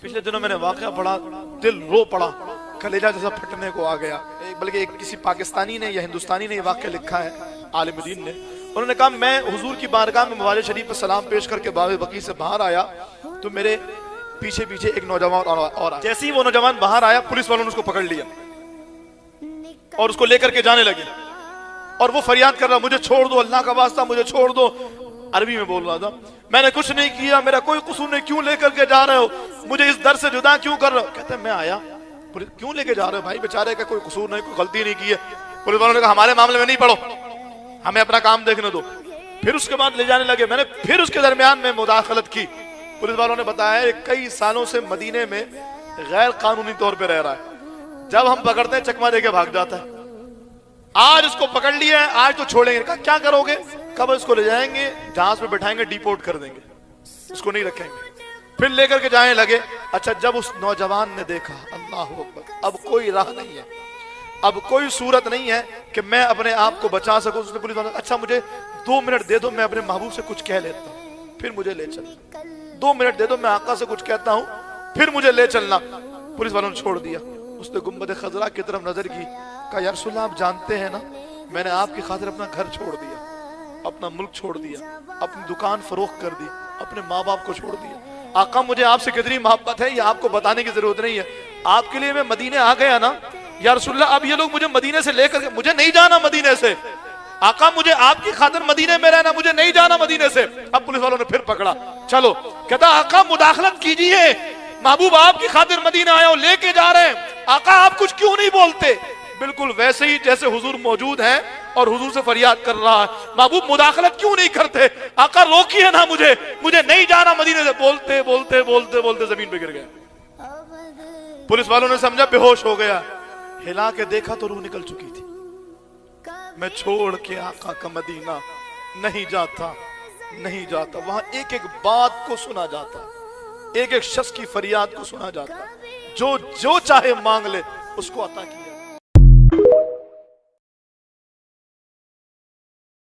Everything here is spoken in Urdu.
پچھلے دنوں میں نے واقعہ پڑھا، دل رو پڑا، کلیجہ جیسا پھٹنے کو آ گیا۔ بلکہ کسی پاکستانی نے یا ہندوستانی نے یہ واقعہ لکھا ہے، عالم دین نے۔ انہوں نے کہا میں حضور کی بارگاہ میں مواجہ شریف پر سلام پیش کر کے باب بقیع سے باہر آیا تو میرے پیچھے پیچھے ایک نوجوان اور آیا۔ جیسے ہی وہ نوجوان باہر آیا، پولیس والوں نے اس کو پکڑ لیا اور اس کو لے کر کے جانے لگے، اور وہ فریاد کر رہا مجھے چھوڑ دو، اللہ کا واسطہ مجھے چھوڑ دو۔ عربی میں بول رہا تھا، میں نے کچھ نہیں کیا، میرا کوئی قصور نہیں، کیوں لے کر کے جا رہے ہو مجھے اس در سے جدا کیوں کر رہے ہو؟ کہتے ہیں میں آیا، کیوں لے کے جا رہے ہو بھائی؟ بیچارے کا کوئی قصور نہیں، کوئی غلطی نہیں کی ہے۔ پولیس والوں نے کہا ہمارے معاملے میں نہیں پڑھو، ہمیں اپنا کام دیکھنے دو۔ پھر اس کے بعد لے جانے لگے، میں نے پھر اس کے درمیان میں مداخلت کی۔ پولیس والوں نے بتایا ہے کئی سالوں سے مدینے میں غیر قانونی طور پہ رہ رہا ہے، جب ہم پکڑتے ہیں چکما دے کے بھاگ جاتا ہے۔ آج اس کو پکڑ لیا ہے، آج تو چھوڑیں گے۔ کہا کیا کرو گے؟ کب اس کو لے جائیں گے، جہاز پہ بٹھائیں گے، ڈیپورٹ کر دیں گے، اس کو نہیں رکھیں گے۔ پھر لے کر کے جانے لگے۔ اچھا جب اس نوجوان نے دیکھا، اللہ اکبر، اب کوئی راہ نہیں ہے، اب کوئی صورت نہیں ہے کہ میں اپنے آپ کو بچا سکوں، اس نے پولیس والوں نے اچھا مجھے 2 منٹ دے دو، میں اپنے محبوب سے کچھ کہہ لیتا ہوں، پھر مجھے لے چلنا۔ 2 منٹ دے دو، میں آقا سے کچھ کہتا ہوں، پھر مجھے لے چلنا۔ پولیس والوں نے چھوڑ دیا۔ اس نے گنبد خضرا کی طرف نظر کی، کہا یا رسول اللہ آپ جانتے ہیں نا میں نے آپ کی خاطر اپنا گھر چھوڑ دیا، اپنا ملک چھوڑ دیا، اپنی دکان فروخت کر دی، اپنے ماں باپ کو چھوڑ دیا۔ آقا مجھے آپ سے کتنی محبت ہے یہ آپ کو بتانے کی ضرورت نہیں ہے، آپ کے لیے میں مدینے آ گیا نا یا رسول اللہ، اب یہ لوگ مجھے مدینے سے لے کر کے، مجھے نہیں جانا مدینے سے، آقا مجھے آپ کی خاطر مدینے میں رہنا، مجھے نہیں جانا مدینے سے۔ اب پولیس والوں نے پھر پکڑا، چلو۔ کہتا آقا مداخلت کیجئے، محبوب آپ کی خاطر مدینہ آیا ہو، لے کے جا رہے ہیں، آقا آپ کچھ کیوں نہیں بولتے؟ بالکل ویسے ہی جیسے حضور موجود ہیں اور حضور سے فریاد کر رہا ہے، محبوب مداخلت کیوں نہیں کرتے؟ آقا روکیے نا مجھے نہیں جانا مدینے سے۔ بولتے بولتے بولتے بولتے زمین پہ گر گئے۔ پولیس والوں نے سمجھا بے ہوش ہو گیا، ہلا کے دیکھا تو روح نکل چکی تھی۔ میں چھوڑ کے آقا کا مدینہ نہیں جاتا، نہیں جاتا، وہاں ایک ایک بات کو سنا جاتا، ایک ایک شخص کی فریاد کو سنا جاتا، جو چاہے مانگ لے اس کو عطا کیا۔